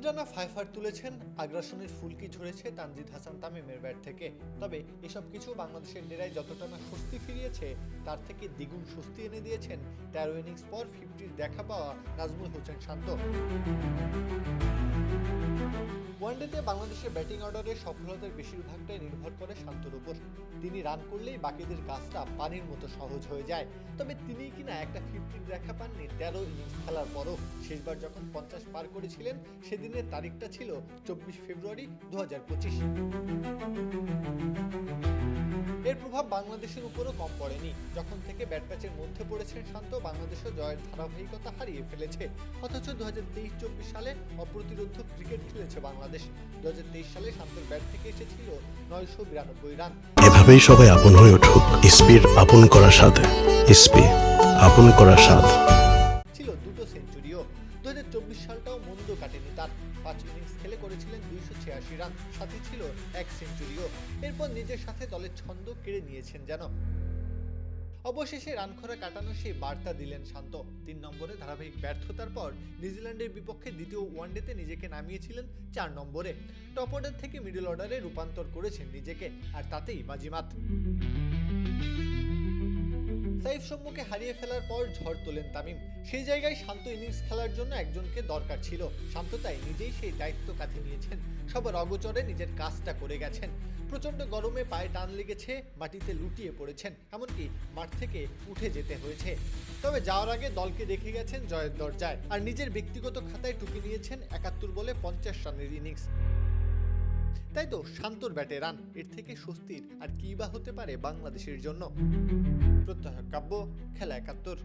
Rana Pfeiffer তুলেছেন, আগ্রাসনের ফুলকি ঝরেছে তানজিদ হাসান তামিমের ব্যাট থেকে। তবে এসব কিছু বাংলাদেশের ডেরায় যতটা না স্বস্তি ফিরিয়েছে, তার থেকে দ্বিগুণ স্বস্তি এনে দিয়েছেন 13 ইনিংস পর 50-র দেখা পাওয়া নাজমুল হোসেন শান্ত। ওয়ানডেতে বাংলাদেশের ব্যাটিং অর্ডারের সফলতার বেশিরভাগটাই নির্ভর করে শান্তর উপর। তিনি রান করলেই বাকিদের কাজটা পানির মতো সহজ হয়ে যায়। তবে তিনি কিনা একটা 50-র দেখা পাননি 13 ইনিংস খেলার পরও। শেষবার যখন 50 পার করেছিলেন, সেদিনের তারিখটা ছিল 24 ফেব্রুয়ারি 2025। এর প্রভাব বাংলাদেশের উপরও কম পড়েনি। যখন থেকে ব্যাট প্যাচের মধ্যে পড়েছেন শান্ত, বাংলাদেশও জয়ের ধারাবাহিকতা হারিয়ে ফেলেছে। অথচ 2023-24 সালে অপ্রতিরোধ্য ক্রিকেট খেলেছে বাংলাদেশ। 2023 সালে শান্তর ব্যাট থেকে এসেছিল 992 রান। এভাবেই সবাই আপন হয়ে উঠুক ইসপির আপন করার সাথে। ইসপি আপন করার স্বাদ। ছিল দুটো সেঞ্চুরিও। 2024 সালটাও মন্দ কাটেনি তার। 5 ইনিংস খেলে করেছিলেন 286 রান, সাথে ছিল এক সেঞ্চুরিও। এরপর নিজের সাথে দলের ছন্দ কেড়ে নিয়েছেন যেন। অবশেষে রানখরা কাটানো সেই বার্তা দিলেন শান্ত। 3 নম্বরে ধারাবাহিক ব্যর্থতার পর নিউজিল্যান্ডের বিপক্ষে দ্বিতীয় ওয়ানডেতে নিজেকে নামিয়েছিলেন 4 নম্বরে। টপ অর্ডার থেকে মিডল অর্ডারে রূপান্তর করেছেন নিজেকে, আর তাতেই বাজিমাত। সাইফ সম্মুখে হারিয়ে ফেলার পর ঝড় তোলেন তামিম। সেই জায়গায় শান্ত ইনিংস খেলার জন্য একজনকে দরকার ছিল। শান্ত তাই নিজেই সেই দায়িত্ব কাঁধে নিয়েছেন। সবার অগোচরে নিজের কাজটা করে গেছেন। প্রচন্ড গরমে পায়ে টান লেগেছে, মাটিতে লুটিয়ে পড়েছেন, এমনকি মাঠ থেকে উঠে যেতে হয়েছে। তবে যাওয়ার আগে দলকে রেখে গেছেন জয়ের দরজায়, আর নিজের ব্যক্তিগত খাতায় টুকে নিয়েছেন 71 বলে 50 রানের ইনিংস। তাই তো শান্তর ব্যাটে রান, এর থেকে স্বস্তির আর কি বা হতে পারে বাংলাদেশের জন্য। প্রত্যহ কাব্য, খেলা 71।